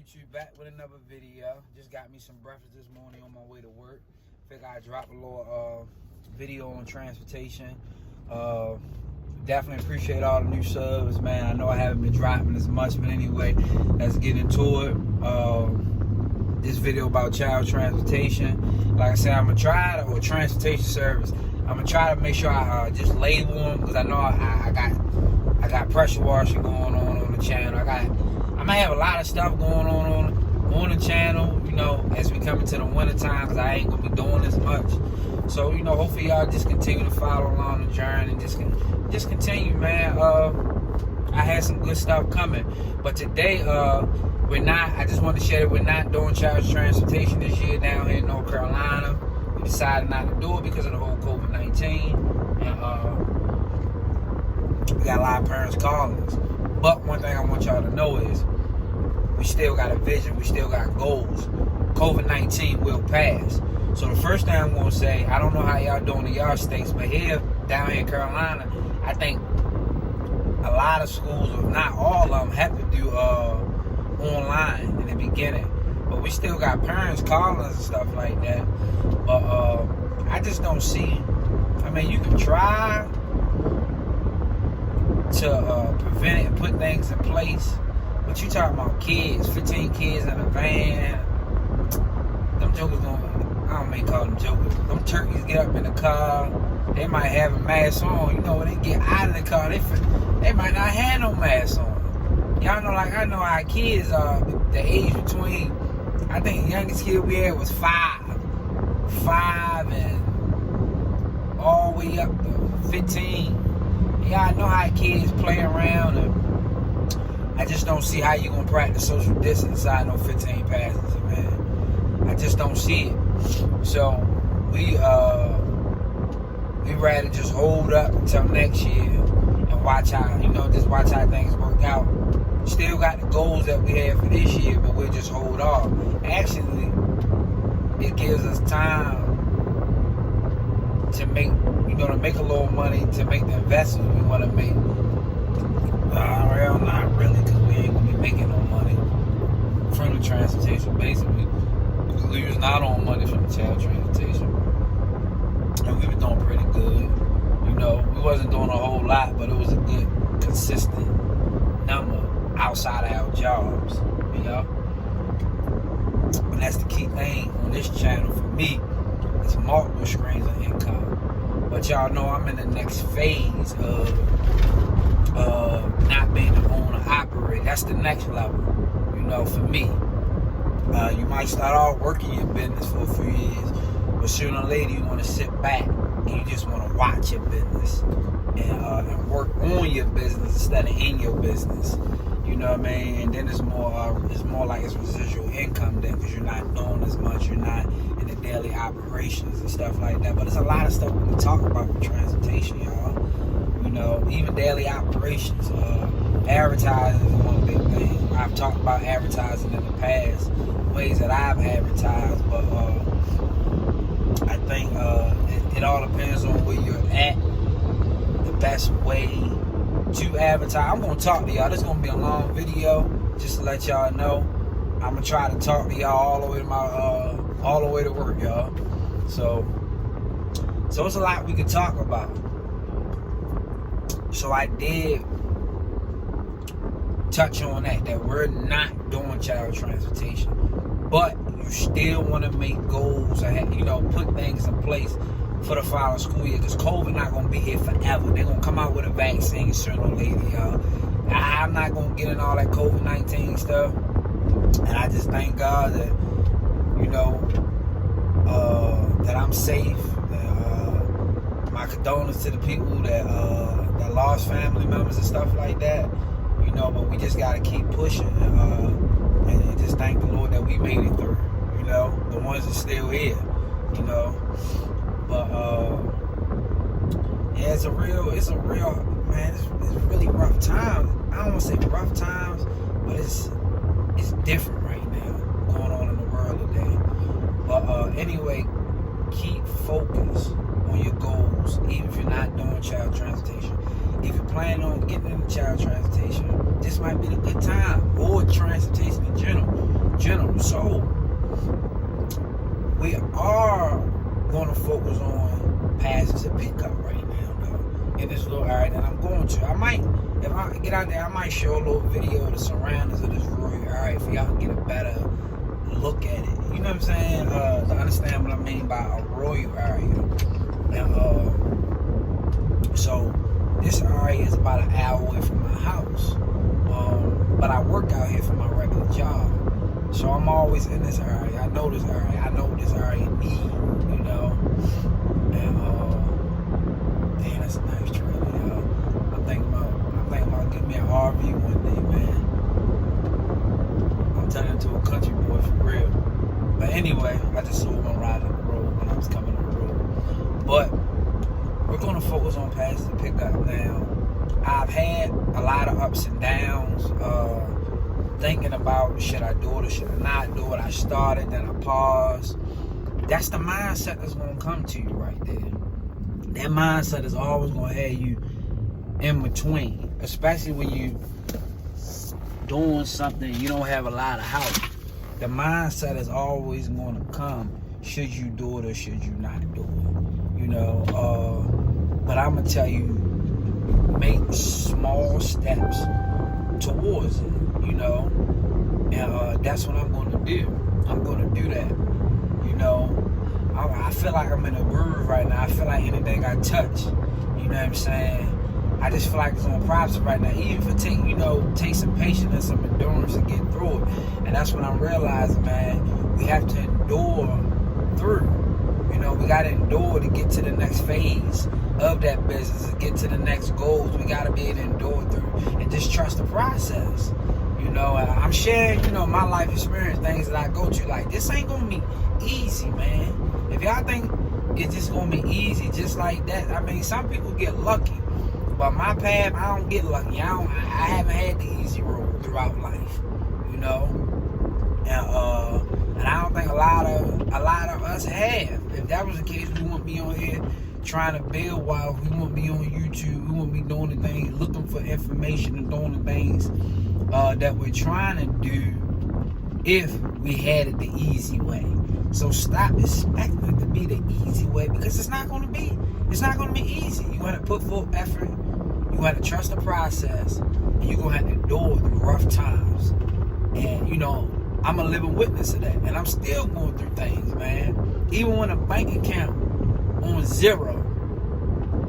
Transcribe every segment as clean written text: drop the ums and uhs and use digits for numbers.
YouTube, back with another video. Just got me some breakfast this morning on my way to work. Figure I'd drop a little video on transportation. Definitely appreciate all the new subs, man. I know I haven't been dropping as much, but anyway, let's get into it. This video about child transportation. Like I said, I'm gonna try to, or transportation service. I'm gonna try to make sure I just label them, because I know I got pressure washing going on the channel. I might have a lot of stuff going on the channel, you know, as we come into the winter time, because I ain't gonna be doing as much. So, you know, hopefully y'all just continue to follow along the journey and just continue, man. I had some good stuff coming, but today I just want to share that we're not doing child transportation this year down here in North Carolina. We decided not to do it because of the whole COVID-19, and we got a lot of parents calling us. But one thing I want y'all to know is we still got a vision, we still got goals. COVID-19 will pass. So the first thing I'm going to say, I don't know how y'all doing in y'all states, but here, down here in Carolina, I think a lot of schools, if not all of them, have to do online in the beginning. But we still got parents calling us and stuff like that. But I just don't see, I mean, you can try to prevent it and put things in place, but you talking about kids, 15 kids in a van. Them jokers I don't mean call them jokers. Them turkeys get up in the car, they might have a mask on. You know, when they get out of the car, they might not have no mask on. Y'all know, like I know our kids are the age between, I think the youngest kid we had was 5 and all the way up to 15. Y'all know how kids play around, and I just don't see how you gonna practice social distance inside no 15 passes, man. I just don't see it. So we rather just hold up until next year and watch how, you know, just watch how things work out. Still got the goals that we have for this year, but we'll just hold off. Actually, it gives us time to make, you know, to make a little money, to make the investments we want to make. Well, not really, because we ain't going to be making no money from the transportation, basically. We was not on money from the child transportation. And we were doing pretty good. You know, we wasn't doing a whole lot, but it was a good, consistent number outside of our jobs, you know? And that's the key thing on this channel for me. It's multiple streams of income. But y'all know I'm in the next phase of not being the owner operator. That's the next level, you know, for me. You might start off working your business for a few years, but sooner or later you want to sit back and you just want to watch your business and work on your business instead of in your business. You know what I mean? And then it's more like it's residual income then, because you're not doing as much, you're not in the daily operations and stuff like that. But there's a lot of stuff we can talk about with transportation, y'all. You know, even daily operations. Advertising is one big thing. I've talked about advertising in the past, ways that I've advertised, but I think it all depends on where you're at. The best way to advertise. I'm gonna talk to y'all. This is gonna be a long video, just to let y'all know. I'm gonna try to talk to y'all all the way to all the way to work, y'all. So it's a lot we could talk about. So I did touch on that we're not doing child transportation, but you still want to make goals and, you know, put things in place for the following school year, because COVID not going to be here forever. They're going to come out with a vaccine sooner or later, y'all. I'm not going to get in all that COVID-19 stuff, and I just thank God that, you know, that I'm safe. My condolences to the people that lost family members and stuff like that. You know, but we just gotta keep pushing and just thank the Lord that we made it through. You know, the ones that's still here. You know, but yeah, it's a real man. It's really rough times. I don't want to say rough times, but it's different right now going on in the world today. But anyway, keep focused on your goals, even if you're not doing child transportation. If you're planning on getting into child transportation, this might be the good time, or transportation in general. So we are going to focus on passes and pickup right now, though. In this little area that I'm going to. If I get out there, I might show a little video of the surroundings of this rural area for y'all to get a better look at it. You know what I'm saying? To understand what I mean by a rural area. And so this area is about an hour away from my house. But I work out here for my regular job. So I'm always in this area. I know this area. I know what this area needs, you know. And damn, that's a nice trailer, y'all. I'm thinking about getting me an RV one day, man. I'm turning into a country boy for real. But anyway, I just saw one ride on the road when I was coming on the road. But we're gonna focus on passes and pickup now. I've had a lot of ups and downs, thinking about should I do it or should I not do it. I started, then I paused. That's the mindset that's gonna come to you right there. That mindset is always gonna have you in between, especially when you doing something you don't have a lot of help. The mindset is always gonna come, should you do it or should you not do it, you know. But I'm gonna tell you, make small steps towards it, you know, and that's what I'm going to do. I'm going to do that, you know. I feel like I'm in a groove right now. I feel like anything I touch, you know what I'm saying, I just feel like it's on props right now, even if it take some patience and some endurance to get through it. And that's what I'm realizing, man. We have to endure through. You know, we got to endure to get to the next phase of that business, to get to the next goals. We got to be able to endure through and just trust the process. You know, I'm sharing, you know, my life experience, things that I go to. Like, this ain't going to be easy, man. If y'all think it's just going to be easy just like that, I mean, some people get lucky. But my path, I don't get lucky. I haven't had the easy road throughout life, you know. And I don't think a lot of us have. If that was the case, we wouldn't be on here trying to build wealth. We wouldn't be on YouTube. We wouldn't be doing the things, looking for information and doing the things that we're trying to do if we had it the easy way. So stop expecting it to be the easy way, because it's not going to be. It's not going to be easy. You're going to put full effort. You're going to trust the process, and you're going to have to endure the rough times. And you know, I'm a living witness of that, and I'm still going through things, man. Even when a bank account on zero,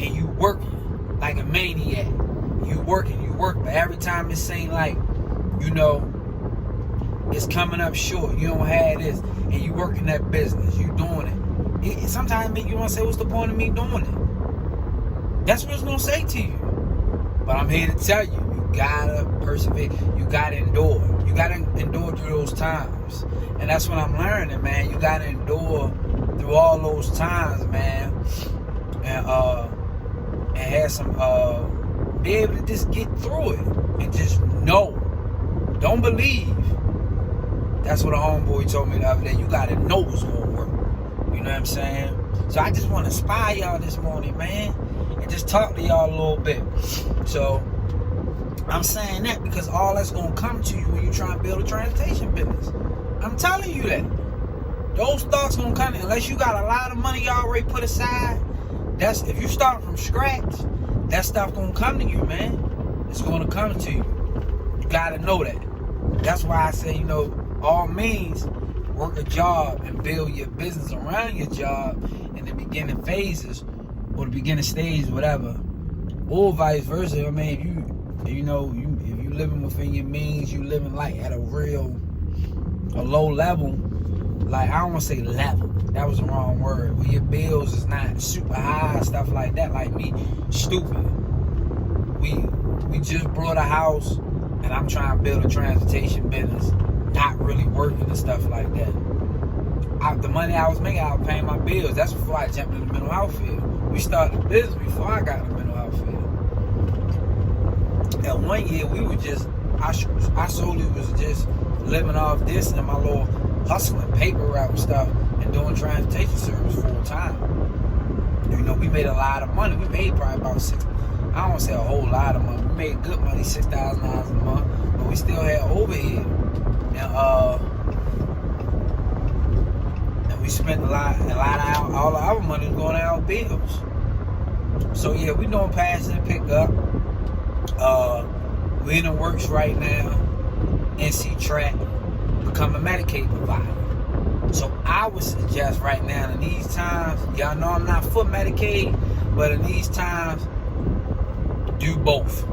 and you working like a maniac, you work, but every time it seems like, you know, it's coming up short, you don't have this, and you working that business, you doing it. Sometimes make you want to say, what's the point of me doing it? That's what it's going to say to you. But I'm here to tell you, you gotta persevere. You gotta endure. You gotta endure through those times. And that's what I'm learning, man. You gotta endure through all those times, man. And have some, be able to just get through it. And just know. Don't believe. That's what a homeboy told me the other day. You gotta know what's gonna work. You know what I'm saying? So I just want to inspire y'all this morning, man, and just talk to y'all a little bit. So I'm saying that because all that's going to come to you when you try and build a transportation business. I'm telling you that. Those thoughts going to come in. Unless you got a lot of money you already put aside, if you start from scratch, that stuff going to come to you, man. It's going to come to you. You got to know that. That's why I say, you know, all means, work a job and build your business around your job in the beginning phases or the beginning stage, whatever, or vice versa. I mean, if you living within your means, you living like at a low level. Like, I don't want to say level. That was the wrong word. Where your bills is not super high, stuff like that. Like me, stupid. We just bought a house, and I'm trying to build a transportation business. Not really working and stuff like that. The money I was making, I was paying my bills. That's before I jumped in the mental health field. We started the business before I got in the mental health field. And one year we were just, I solely was just living off this and my little hustling paper route stuff and doing transportation service full time. You know, we made a lot of money. We made probably about I don't want to say a whole lot of money. We made good money, $6,000 a month, but we still had overhead. And spent a lot of all of our money going out on bills. So yeah, we doing pass and pick up. We in the works right now. NC Track become a Medicaid provider. So I would suggest right now in these times, y'all know I'm not for Medicaid, but in these times, do both.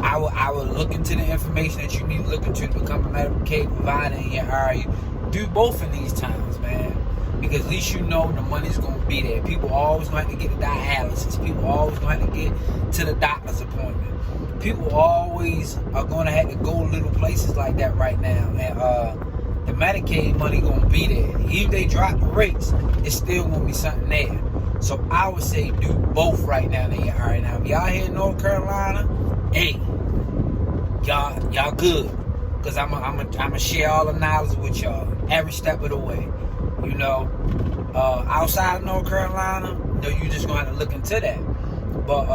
I would look into the information that you need to look into to become a Medicaid provider in your area. Do both in these times, man. Because at least you know the money's going to be there. People always going to have to get the dialysis. People always going to have to get to the doctor's appointment. People always are going to have to go little places like that right now. And the Medicaid money going to be there. Even if they drop the rates, it's still going to be something there. So I would say do both right now in your area. Now, if y'all here in North Carolina, hey, y'all good. Because I'm gonna share all the knowledge with y'all every step of the way. You know, outside of North Carolina, you just gonna have to look into that. But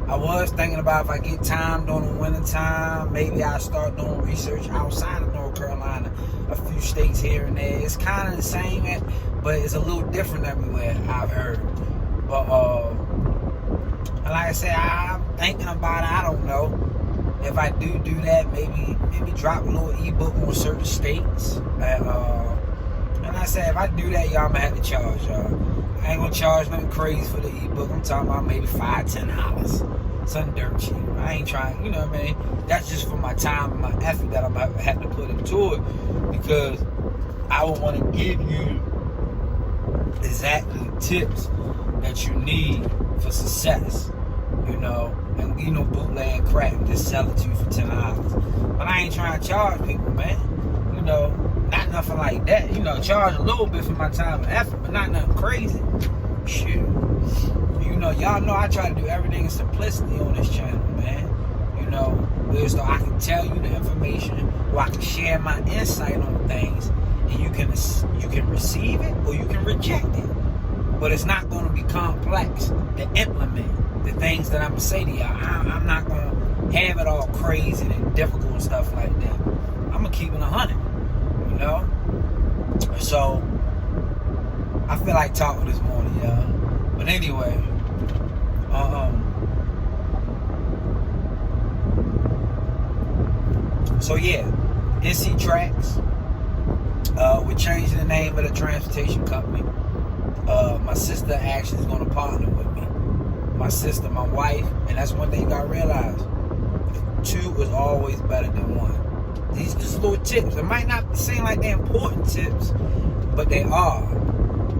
I was thinking about if I get time during the winter time, maybe I'll start doing research outside of North Carolina, a few states here and there. It's kind of the same, but it's a little different everywhere, I've heard. But like I said, I'm thinking about it. I don't know. If I do that, maybe drop a little ebook on certain states. And I said, if I do that, y'all, I'm gonna have to charge y'all. I ain't gonna charge nothing crazy for the ebook. I'm talking about maybe $5-10. Something dirt cheap. I ain't trying, you know what I mean? That's just for my time and my effort that I'm gonna have to put into it, because I would want to give you exactly tips that you need for success. You know, and bootleg crap, just sell it to you for $10. But I ain't trying to charge people, man. You know, not nothing like that. You know, charge a little bit for my time and effort, but not nothing crazy. Shit. You know, y'all know I try to do everything in simplicity on this channel, man. You know, so I can tell you the information, or I can share my insight on things, and you can receive it or you can reject it. But it's not going to be complex to implement the things that I'm going to say to y'all. I'm not going to have it all crazy and difficult and stuff like that. I'm going to keep it 100, you know? So, I feel like talking this morning, y'all. But anyway, so yeah, NC Tracks. We're changing the name of the transportation company. My sister actually is going to partner with me. My sister, my wife, and that's one thing you gotta realize. 2 is always better than 1. These just little tips. It might not seem like they're important tips, but they are.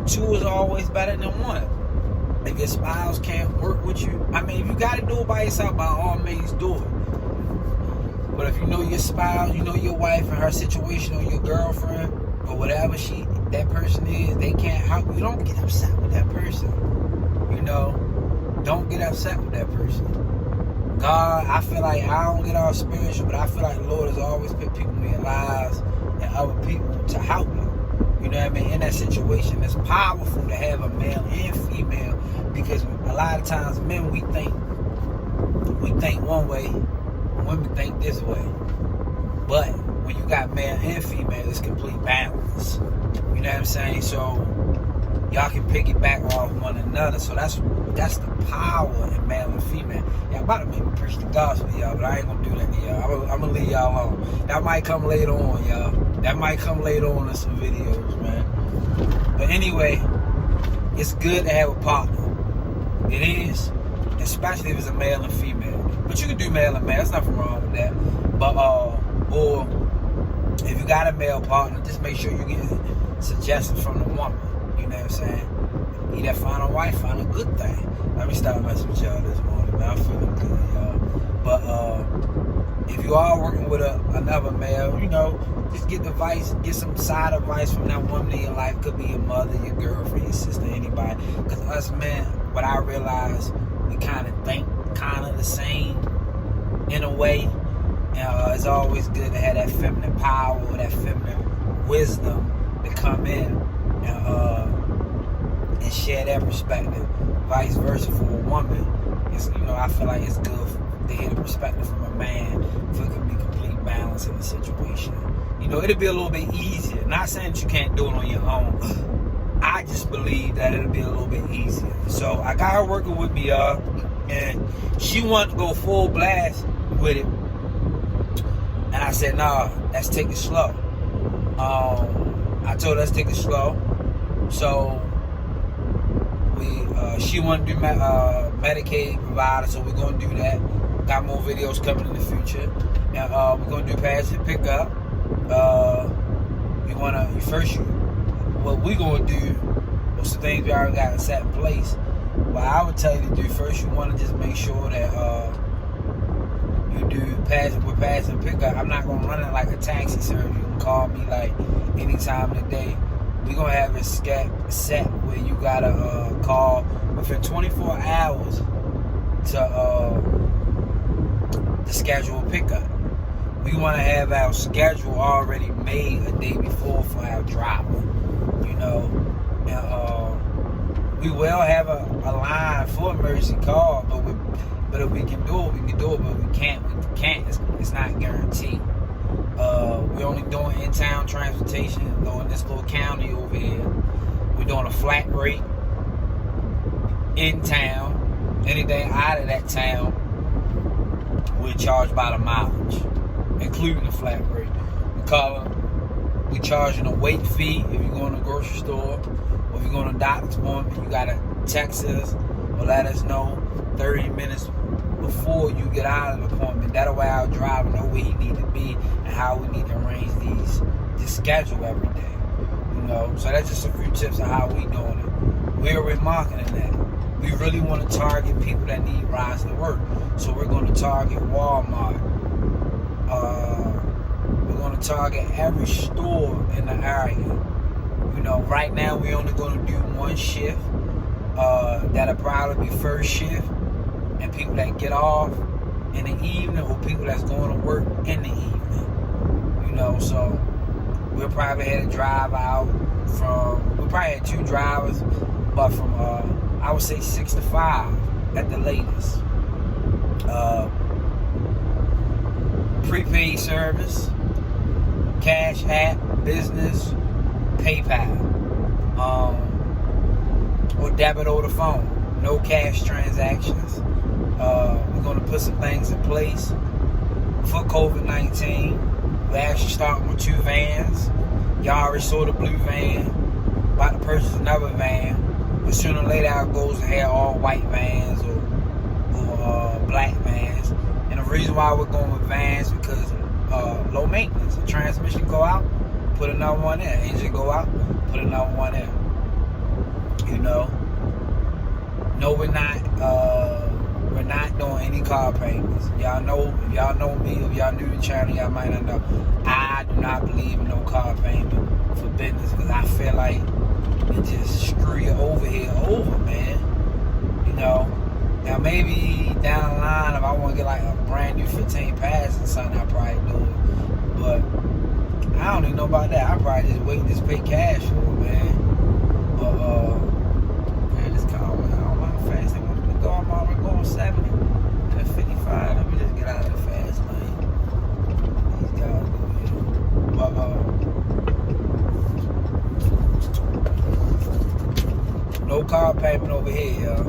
2 is always better than 1. If your spouse can't work with you, I mean, if you gotta do it by yourself, by all means do it. But if you know your spouse, you know your wife and her situation, or your girlfriend, or whatever that person is, they can't help you, don't get upset with that person. You know, don't get upset with that person. God, I feel like I don't get all spiritual, but I feel like the Lord has always put people in your lives and other people to help you. You know what I mean? In that situation, it's powerful to have a male and female, because a lot of times men, we think one way, women think this way. But when you got male and female, it's complete balance. You know what I'm saying? So y'all can piggyback off one another. So that's the power in male and female. Y'all about to make me preach the gospel, y'all, but I ain't gonna do that to y'all. I'm gonna leave y'all alone. That might come later on, y'all. That might come later on in some videos, man. But anyway, it's good to have a partner. It is, especially if it's a male and female. But you can do male and male. There's nothing wrong with that. But or if you got a male partner, just make sure you get suggestions from the woman. You know what I'm saying? Either find a wife, find a good thing. Let me stop messing with y'all this morning, man. I'm feeling good, y'all. But if you are working with another male, you know, just get advice, get some side advice from that woman in your life. Could be your mother, your girlfriend, your sister, anybody. Because us men, what I realize, we kind of think kind of the same in a way. It's always good to have that feminine power or that feminine wisdom to come in and share that perspective. Vice versa for a woman. It's, you know, I feel like it's good to hear the perspective from a man, for it can be complete balance mechanics in the situation. You know, it'll be a little bit easier. Not saying that you can't do it on your own. I just believe that it'll be a little bit easier. So I got her working with me, and she wanted to go full blast with it. And I said, nah, let's take it slow. I told her, let's take it slow. So she wanted to do Medicaid provider, so we're going to do that. Got more videos coming in the future. And we're going to do pass and pick up. What we're going to do, what's the things we already got set in place. What I would tell you to do first, you want to just make sure that you do pass and pick up. I'm not going to run it like a taxi service. You can call me like any time of the day. We're going to have it set where you got to call within 24 hours to schedule a pickup. We want to have our schedule already made a day before for our driver, you know. And we will have a line for emergency call, but if we can do it, we can do it. But we can't. It's not guaranteed. We're only doing in-town transportation, though in this little county over here. We're doing a flat rate in town. Anything out of that town, we're charged by the mileage, including the flat rate. We charging a weight fee if you're going to the grocery store, or if you're going to a doctor's appointment. You gotta text us or let us know 30 minutes before you get out of the appointment. That way our driver know where he need to be and how we need to arrange this schedule every day. You know, so that's just a few tips on how we doing it. We're remarketing that. We really want to target people that need rides to work. So we're going to target Walmart. We're going to target every store in the area. You know, right now we're only going to do one shift. That'll probably be first shift. And people that get off in the evening, or people that's going to work in the evening. You know, so we'll probably have a drive out we probably had 2 drivers, but from, I would say 6 to 5 at the latest. Prepaid service, Cash App, business, PayPal, or debit over the phone. No cash transactions. We're going to put some things in place for COVID-19. We're actually starting with 2 vans. Y'all already saw the blue van. About to purchase another van. But sooner or later our goal is to have all white vans or black vans. And the reason why we're going with vans is because low maintenance. The transmission go out, put another one in. Engine go out, put another one in. You know. No, we're not doing any car payments. Y'all know, if y'all know me, if y'all new to the channel, y'all might not know. I do not believe in no car payment for business, because I feel like it just screw you over here over, man. You know. Now maybe down the line, if I want to get like a brand new 15 pass or something, I'll probably do it. But I don't even know about that. I'll probably just wait and just pay cash for it, man. But this car, I don't know how fast they want me to go. I'm already going 70 and at 55. Let me just get out of the fast lane. These guys over here. But no car payment over here, y'all.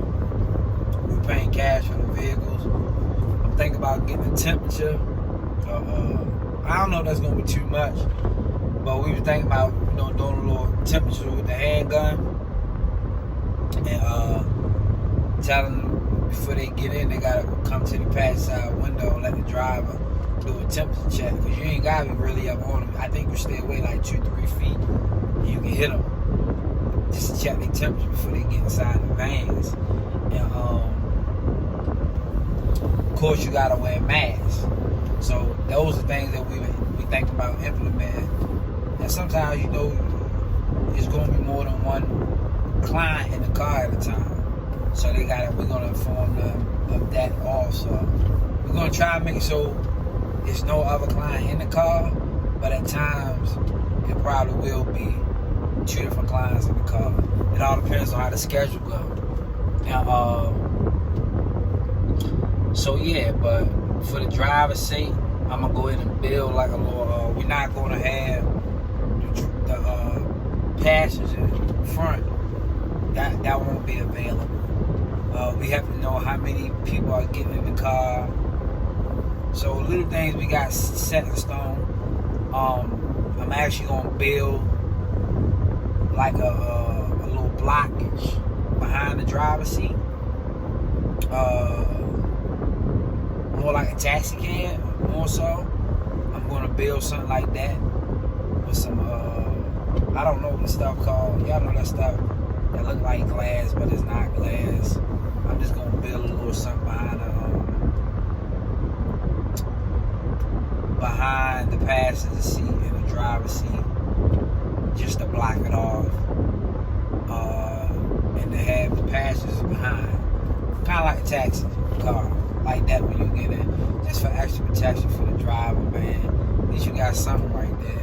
We're paying cash for the vehicles. I'm thinking about getting the temperature. I don't know if that's gonna be too much, but we were thinking about, you know, doing a little temperature with the handgun, and telling them before they get in, they gotta come to the passenger side window and let the driver do a temperature check, because you ain't gotta be really up on them. I think you stay away like 2-3 feet, and you can hit them just to check their temperature before they get inside the vans. And of course you gotta wear masks. So those are things that we think about implementing. And sometimes, you know, it's gonna be more than one client in the car at a time. So we're gonna inform them of that also. We're gonna try to make it so there's no other client in the car, but at times it probably will be 2 different clients in the car. It all depends on how the schedule goes. Now, so yeah, but for the driver's sake, I'm gonna go ahead and build like a little. We're not gonna have the passenger front. That won't be available. We have to know how many people are getting in the car. So little things we got set in stone. I'm actually gonna build like a little blockage behind the driver's seat. More like a taxi cab, more so. I'm gonna build something like that with some I don't know what the stuff called. Y'all know that stuff that look like glass, but it's not glass. I'm just gonna build a little something behind the passenger seat and the driver's seat, just to block it off, and to have the passengers behind, kind of like a taxi car, like that when you get in, just for extra protection for the driver, man. At least you got something right there.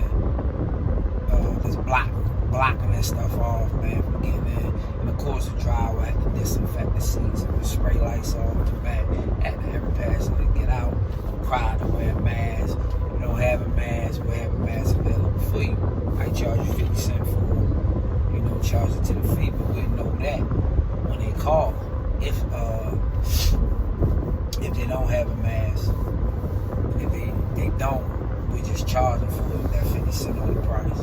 Just blocking that stuff off, man, from getting in. And of course, the driver had to disinfect the seats and spray lights off the back after every passenger get out. Required to wear a mask. If you don't have a mask, we'll have a mask available for you. I charge you 50 cents for it. You know, charge it to the fee, but we know that when they call, if they don't have a mask, if they don't, we just charge them for it. That 50 cents on the price.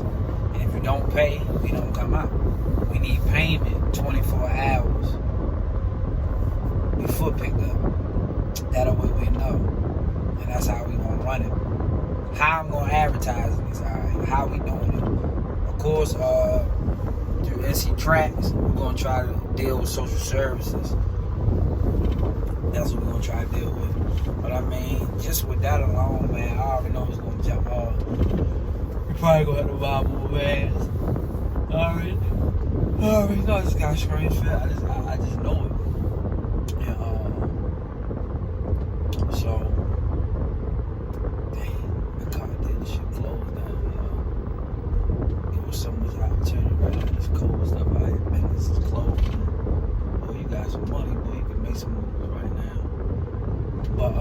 And if you don't pay, we don't come out. We need payment 24 hours before pickup. That way we know. And that's how we gonna run it. How I'm gonna advertise this, alright? How we doing it? Of course, through NC Tracks, we're gonna try to deal with social services. That's what we're gonna try to deal with. But I mean, just with that alone, man, I already know it's gonna jump off. We're probably gonna have to buy more vans. Alright. Already know this guy's strange fit. I just know it. And so the car did shit closed down, yo. It was so much opportunity right now. This cold stuff out here, man. This is closed. Boy, you got some money, boy. You can make some moves right now. But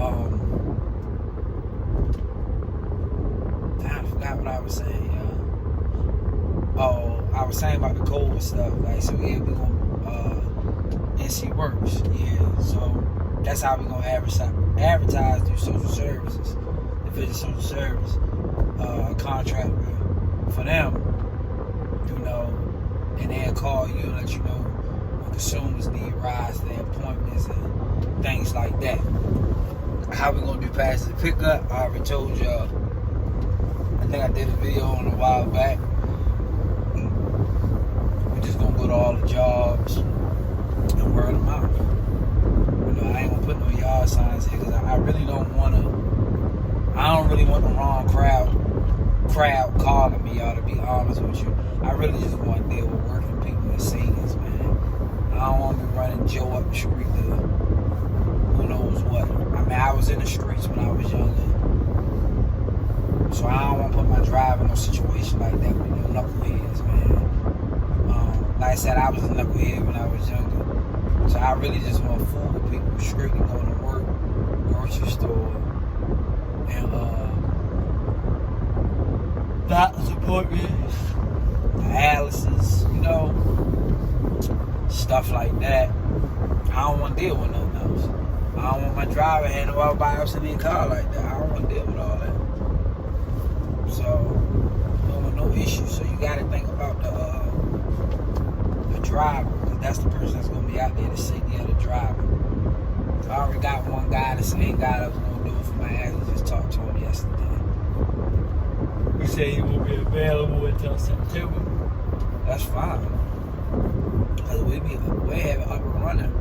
damn, I forgot what I was saying, yo. Oh, I was saying about the COVID stuff. Like, so yeah, we gonna NC Works, yeah. So that's how we gonna advertise through social services, Division Social Service, a contractor for them, you know, and they'll call you and let you know when consumers need rides to their appointments and things like that. How we gonna do passenger pickup? I already told y'all. I think I did a video on a while back. We're just gonna go to all the jobs and word them out. You know, I ain't gonna put no yard signs here because I really don't want the wrong crowd calling me, y'all, to be honest with you. I really just want to deal with working people and seniors, man. I don't want to be running Joe up the street to who knows what. I mean, I was in the streets when I was younger. So I don't want to put my driver in a situation like that with no knuckleheads, man. Like I said, I was a knucklehead when I was younger. So I really just want to fool with people strictly going to work, grocery store, and doctor's appointments, dialysis, you know, stuff like that. I don't want to deal with nothing else. I don't want my driver handle everybody else in their car like that. I don't want to deal with all that. So, no issue. So you got to think about the driver, because that's the person that's going to be out there to say the other driver. I already got one guy, the same guy that was going to do it for my ass. I just talked to him yesterday. He said he won't be available until September. That's fine. Because we have it up and running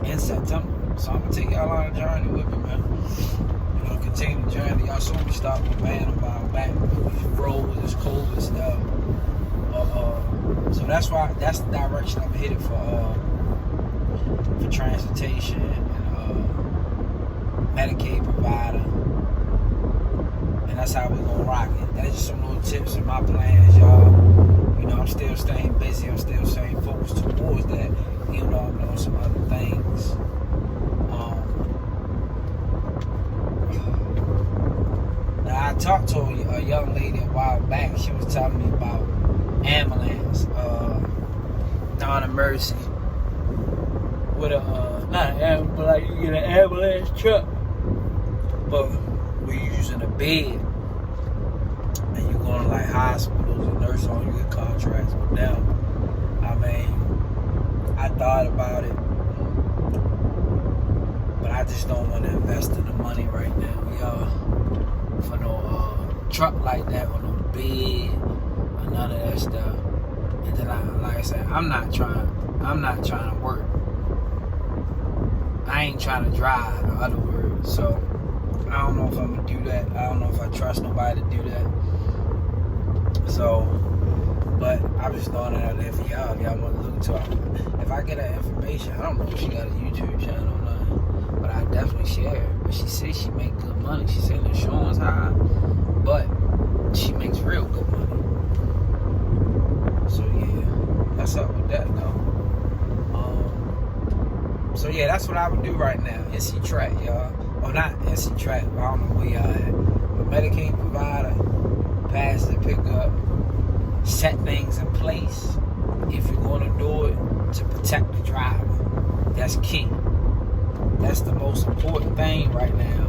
in September. So I'm going to take y'all on a journey with me, man. You know, continue the journey. Y'all saw me start my van a while back. These roads, this COVID stuff. So that's the direction I'm headed for transportation and Medicaid provider. And that's how we're gonna rock it. That's just some little tips and my plans, y'all. You know, I'm still staying busy. I'm still staying focused towards that, even though I'm doing some other things. talked to a young lady a while back. She was telling me about ambulance, non-emergency. With not an ambulance, but like you get an ambulance truck, but we're using a bed, and you going to like hospitals and nursing homes, you get contracts with them. I mean, I thought about it, but I just don't want to invest in the money right now, y'all, for no truck like that or no bed or none of that stuff. And then, like I said, I'm not trying to work. I ain't trying to drive, in other words. So I don't know if I'm gonna do that. I don't know if I trust nobody to do that. So, but I'm just throwing it out there for y'all. If y'all want to look into it. If I get that information, I don't know if she got a YouTube channel or nothing, but I definitely share it. But she says she make good money. She said the insurance high, but she makes real good money. So yeah, that's up with that though. So yeah, that's what I would do right now. NC Track, y'all. Or not NC Track, I don't know where y'all at. A Medicaid provider, pass the pickup, set things in place if you're going to do it to protect the driver. That's key. That's the most important thing right now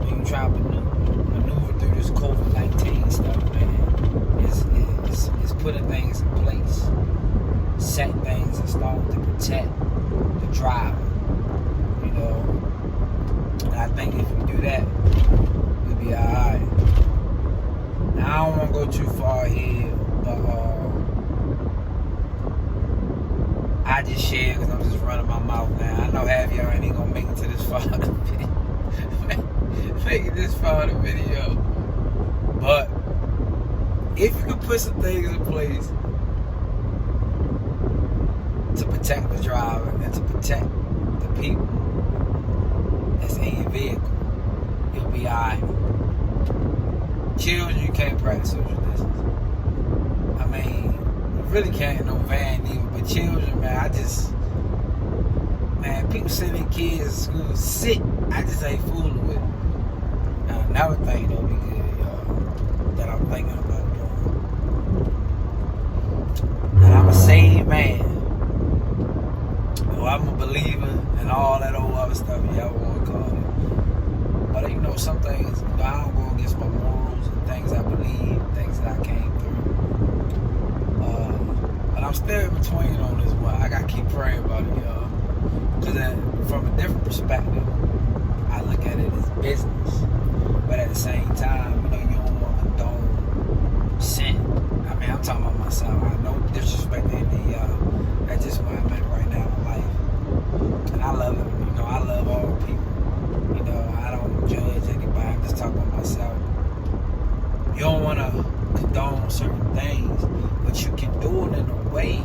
when you try to maneuver through this COVID-19 stuff, man. Is putting things in place, set things in stone to protect the driver, you know. And I think if we do that, we'll be alright. Now I don't want to go too far here, but I just share because I'm just running my mouth now. I know half of y'all ain't gonna make it to this far of the video. Make it this far of the video. But if you can put some things in place to protect the driver and to protect the people that's in your vehicle, you'll be alright. Children, you can't practice social distance. I mean, you really can't in no van either, but children, man, people send their kids to school sick. I just ain't fooling with it. Now, another thing that'll be good, y'all, that I'm thinking about doing. And I'm a saved man. I'm a believer and all that old other stuff y'all want to call it. But you know, some things, you know, I don't go against my morals and things I believe, things that I came through. But I'm still in between on this one. I gotta keep praying about it, y'all. Because from a different perspective, I look at it as business. But at the same time, you know, you don't want to condone sin. I mean, I'm talking about myself. I know disrespect to any of y'all. That's just where I'm at right now in life. And I love it. You know, I love all people. You know, I don't judge anybody. I'm just talking about myself. You don't want to condone certain things, but you can do it in a way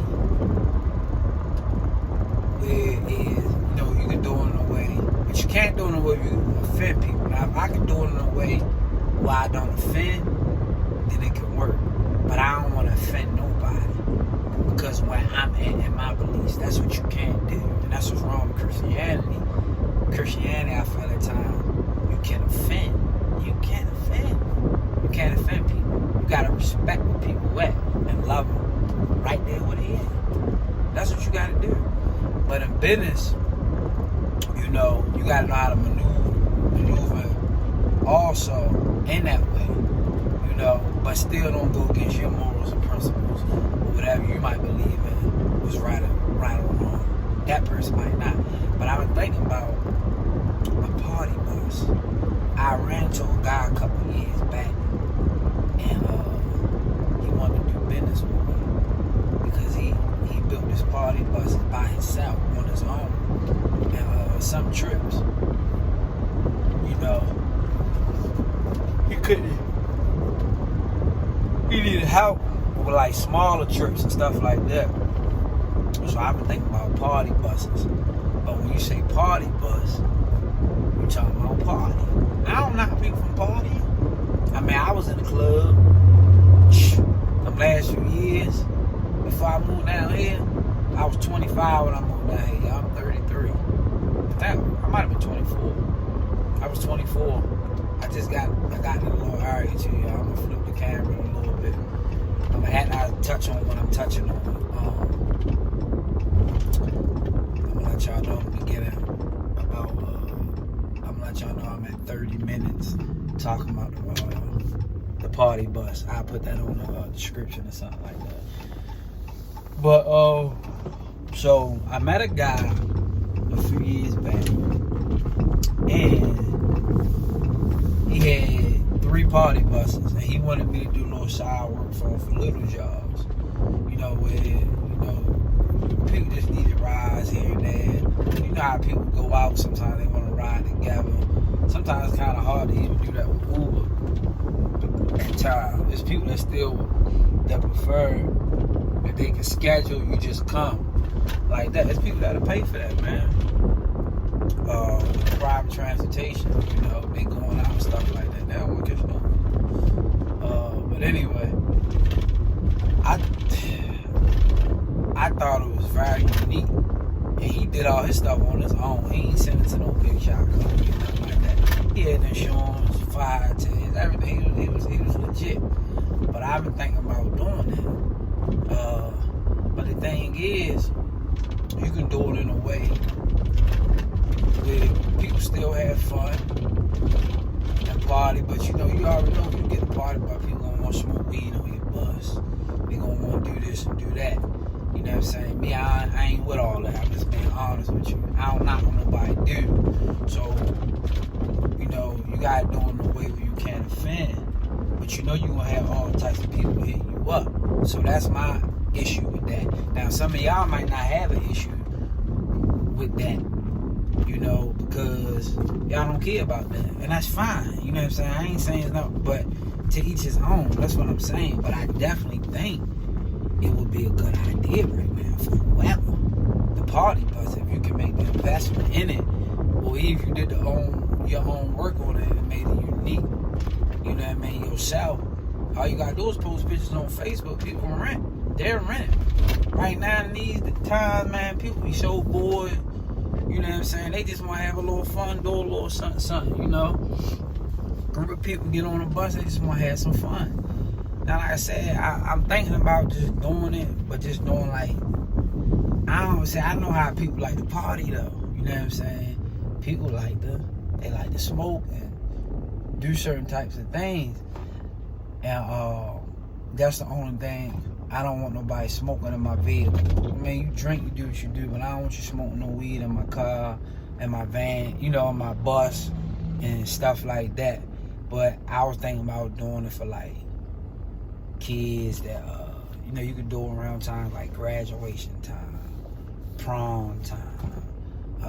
where it is, you know, you can do it in a way, but you can't do it in a way where you offend people. Now, if I can do it in a way where I don't offend, then it can work. But I don't want to offend nobody. Because where I'm at in my beliefs, that's what you can't do. And that's what's wrong with Christianity. Christianity, I feel at times, you can offend. You can't offend. You can't offend people. You gotta respect where people at and love them right there where they at. That's what you gotta do. But in business, you know, you gotta know how to maneuver also in that way. You know, but still don't go against your morals and principles or whatever you might believe in was right or wrong. That person might not. But I've been thinking about a party bus. I ran into a guy a couple years back, and he wanted to do business with me because he built this party bus by himself on his own, and some trips, you know, he needed help with like smaller trips and stuff like that. So I've been thinking about party buses. But when you say party bus, you're talking about party. I don't knock people from partying. I mean, I was in the club the last few years before I moved down here. I was 25 when I moved down here. I'm 33. I might have been 24. I was 24 I got a little area to you. I'm gonna flip the camera a little bit. I'm gonna have to touch on what I'm touching on. I'm gonna let y'all know in the beginning about. I'm gonna let y'all know I'm at 30 minutes talking about the party bus. I'll put that on the description or something like that. But so I met a guy a few years back, and he had 3 party buses, and he wanted me to do a little side work for little jobs. You know, where people just needed rides here and there. You know how people go out, sometimes they want to ride together. Sometimes it's kind of hard to even do that with Uber at times. There's people that prefer that they can schedule, you just come like that. There's people that'll pay for that, man. With private transportation, you know, they going out and stuff like that. They don't want to catch no. But anyway, I thought it was very unique, and he did all his stuff on his own. He ain't sent it to no big shot company, nothing like that. He had insurance, fire, tents, everything. He was legit. But I've been thinking about doing that. But the thing is, you can do it in a way where people still have fun and party, but you already know when you get a party bus, people gonna want to smoke weed on your bus. They gonna want to do this and do that. You know what I'm saying? Me, I ain't with all that. I'm just being honest with you. I don't knock what nobody do. So, you gotta do it in a way where you can't offend. But you're gonna have all types of people hitting you up. So that's my issue with that. Now, some of y'all might not have an issue with that, because y'all don't care about that. And that's fine. You know what I'm saying? I ain't saying no, but to each his own. That's what I'm saying. But I definitely think it would be a good idea right now for whoever. The party bus, if you can make the investment in it, or if you did your own work on it and made it unique, you know what I mean, yourself. All you gotta do is post pictures on Facebook. People rent. They're renting. Right now in these times, man, people be so bored. You know what I'm saying? They just want to have a little fun, do a little something, Group of people get on a bus, they just want to have some fun. Now, like I said, I'm thinking about just doing it, but just doing I know how people like to party, though. You know what I'm saying? People like to smoke and do certain types of things. And that's the only thing. I don't want nobody smoking in my vehicle. I mean, you drink, you do what you do, but I don't want you smoking no weed in my car, in my van, in my bus and stuff like that. But I was thinking about doing it for kids that you can do around times like graduation time, prom time.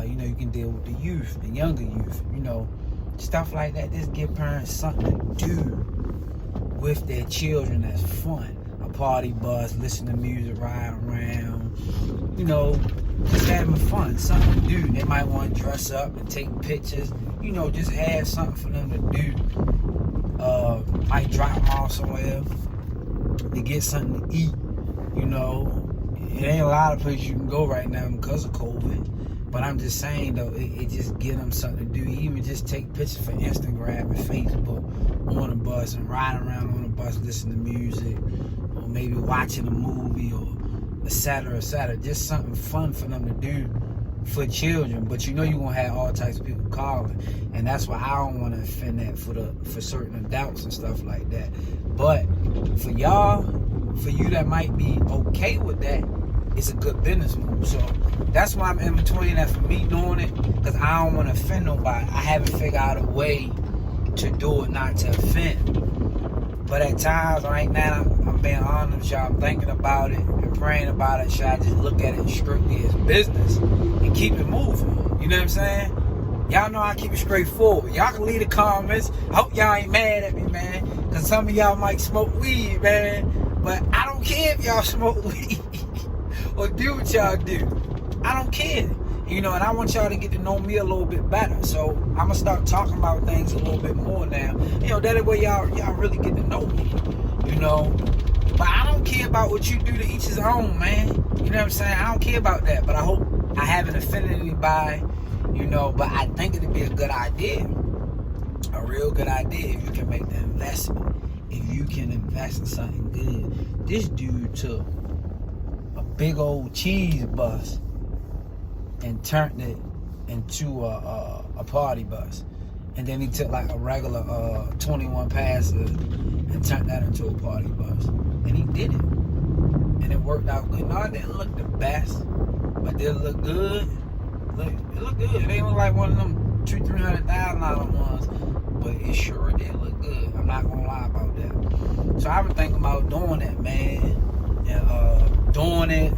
You can deal with the youth, the younger youth, stuff like that. Just give parents something to do with their children that's fun. A party bus, listen to music, ride around, just having fun, something to do. They might want to dress up and take pictures, just have something for them to do. Might drop them off somewhere to get something to eat, It ain't a lot of places you can go right now because of COVID. But I'm just saying, though, it just give them something to do. Even just take pictures for Instagram and Facebook on the bus and ride around on the bus, listen to music, or maybe watching a movie, or et cetera, et cetera. Just something fun for them to do for children. But you're going to have all types of people calling. And that's why I don't want to offend that for certain adults and stuff like that. But for y'all, for you that might be okay with that, it's a good business move. So that's why I'm in between that for me doing it, because I don't want to offend nobody. I haven't figured out a way to do it not to offend. But at times right now, I'm being honest with y'all, I'm thinking about it and praying about it. Should I just look at it strictly as business and keep it moving? You know what I'm saying? Y'all know I keep it straightforward. Y'all can leave the comments. I hope y'all ain't mad at me, man, because some of y'all might smoke weed, man. But I don't care if y'all smoke weed or do what y'all do. I don't care. And I want y'all to get to know me a little bit better. So I'm going to start talking about things a little bit more now. That way y'all really get to know me. But I don't care about what you do, to each his own, man. You know what I'm saying? I don't care about that. But I hope I haven't offended anybody, but I think it'd be a good idea. a real good idea if you can make the investment. If you can invest in something good. This dude took a big old cheese bus and turned it into a party bus. And then he took like a regular 21 passer and turned that into a party bus. And he did it. And it worked out good. No, it didn't look the best, but did it look good? It looked good. It ain't look like one of them $200,000-$300,000 ones, but it sure did look good. I'm not gonna lie about that. So I've been thinking about doing that, man. And doing it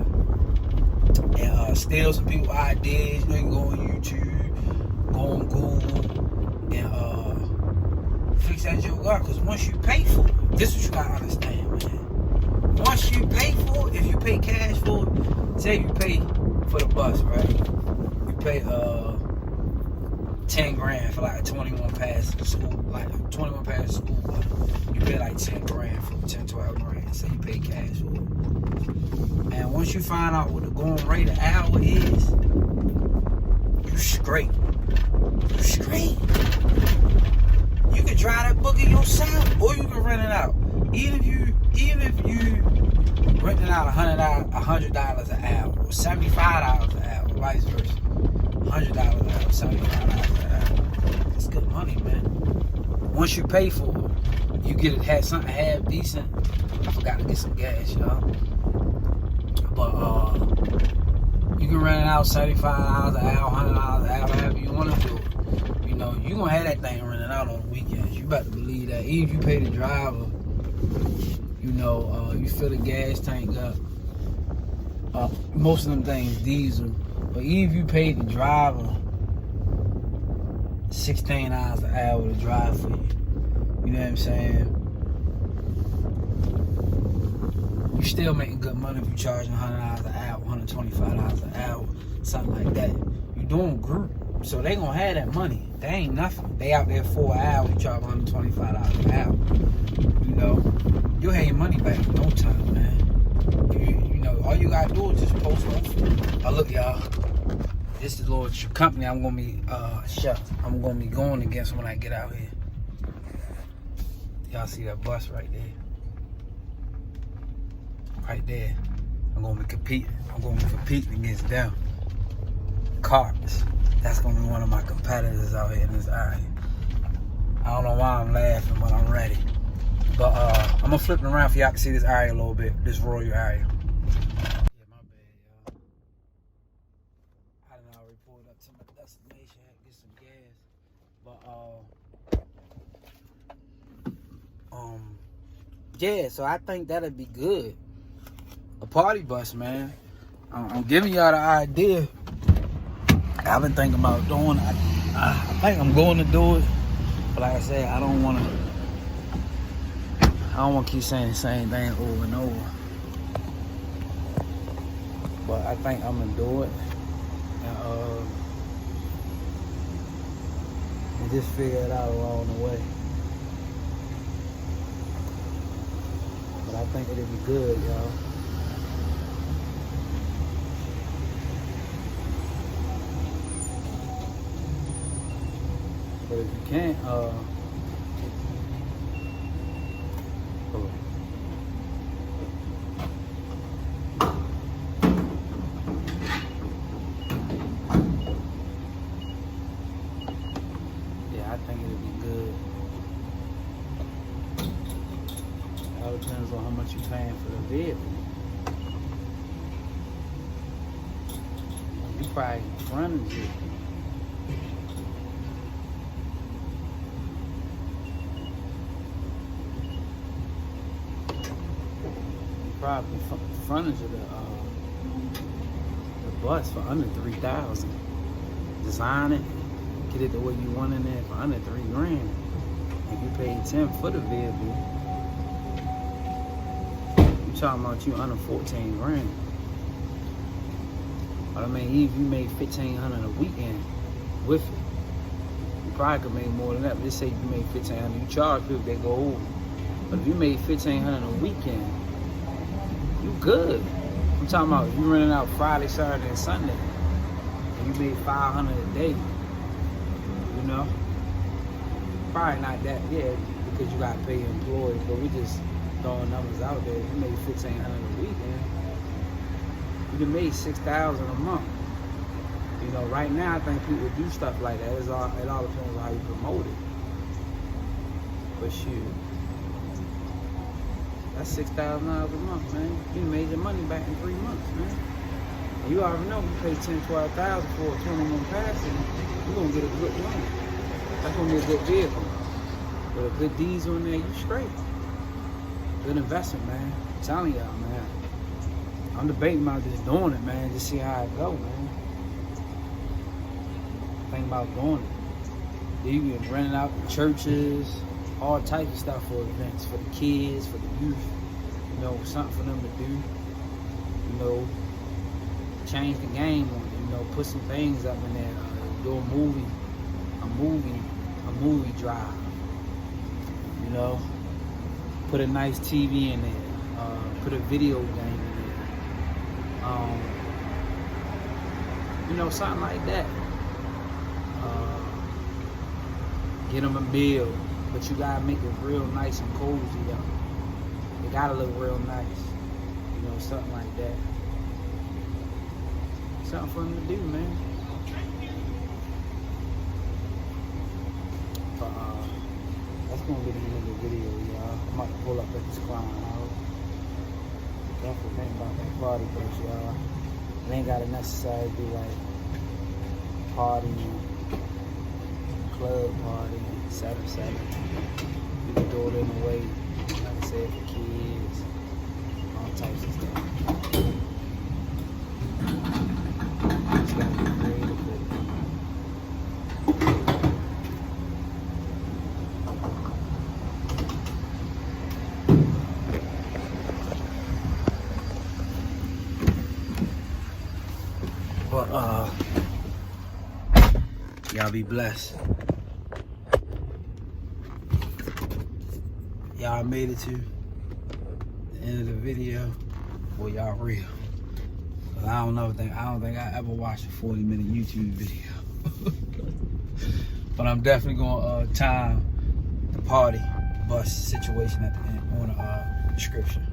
and steal some people's ideas. You know, you can go on YouTube, go on Google, and fix that joke up. Because once you pay for it, this is what you gotta understand, man. Once you pay for it, if you pay cash for it, say you pay for the bus, right? You pay 10 grand for like a 21 pass to school, like a 21 pass to school bus. You pay like 10 grand for 10, 12 grand. Say you pay cash for it. And once you find out what the going rate an hour is, you straight. You straight. You can drive that boogie yourself, or you can rent it out. Even if you renting out $100 an hour, or $75 an hour, vice versa. $100 an hour, $75 an hour. It's good money, man. Once you pay for it, you get it, have something half decent. I forgot to get some gas, y'all. But you can rent it out $75 an hour, $100 an hour, however you want to do it. You know, you gonna have that thing rented out on the weekends. You better believe that. Even if you pay the driver, you know, you fill the gas tank up. Most of them things diesel. But even if you pay the driver $16 an hour to drive for you, you know what I'm saying? You still making good money if you're charging $100 an hour, $125 an hour, something like that. You're doing group, so they gonna have that money. They ain't nothing. They out there for an hour, you charge $125 an hour. You know, you'll have your money back in no time, man. You know, all you gotta do is just post on. Oh, look, y'all. This is the little company I'm gonna be I'm gonna be going against when I get out here. Y'all see that bus right there? Right there. I'm gonna be competing against them. Cars. That's gonna be one of my competitors out here in this area. I don't know why I'm laughing, but I'm ready. But I'm gonna flip it around for y'all to see this area a little bit, this Royal area. Yeah, my bad, y'all. I done already pulled up to my destination, had to get some gas. But yeah, so I think that'd be good. A party bus, man. I'm giving y'all the idea. I've been thinking about doing it. I think I'm going to do it. But like I said, I don't want to keep saying the same thing over and over. But I think I'm going to do it. And just figure it out along the way. But I think it'll be good, y'all. But if you can't, yeah, I think it'll be good. It all depends on how much you're paying for the vehicle. You probably running it. Probably frontage of the bus for under $3,000. Design it, get it the way you want in there for under $3 grand. If you pay $10 for the vehicle, you talking about you under 14 grand. But I mean, even if you made $1,500 a weekend with it, you probably could make more than that. But let's say you made $1,500, you charge people, they go over. But if you made $1,500 a weekend, you good. I'm talking about if you renting out Friday, Saturday, and Sunday, and you made $500 a day, you know? Probably not that, yeah, because you got to pay your employees, but we just throwing numbers out there. You made $1,500 a week, man. You can make $6,000 a month. You know, right now I think people do stuff like that. It all depends on how you promote it. But shoot, that's $6,000 a month, man. You made your money back in 3 months, man. And you already know you pay $10,000, $12,000 for a 21 passing, you're gonna get a good loan. That's gonna be a good vehicle. With a good diesel in there, you straight. Good investment, man. I'm telling y'all, man. I'm debating about just doing it, man. Just see how it go, man. Think about doing it. You can rent it out to churches, all types of stuff for events, for the kids, for the youth. You know, something for them to do. You know, change the game on it. You know, put some things up in there. Do a movie drive. You know, put a nice TV in there. Put a video game in there. You know, something like that. Get them a meal, but you gotta make it real nice and cozy though. It gotta look real nice. You know, something like that. Something for them to do, man. But that's gonna be the end of the video, y'all. I'm about to pull up at this clown house. Definitely think about that party place, y'all. It ain't gotta necessarily be like partying, club party, etc. You can do it in a way, like I said, for kids, all types of stuff. Just gotta be creative with it. But y'all be blessed. Y'all made it to the end of the video. Boy, y'all real. Cause I don't think I ever watched a 40-minute YouTube video. But I'm definitely gonna time the party bus situation at the end on the description.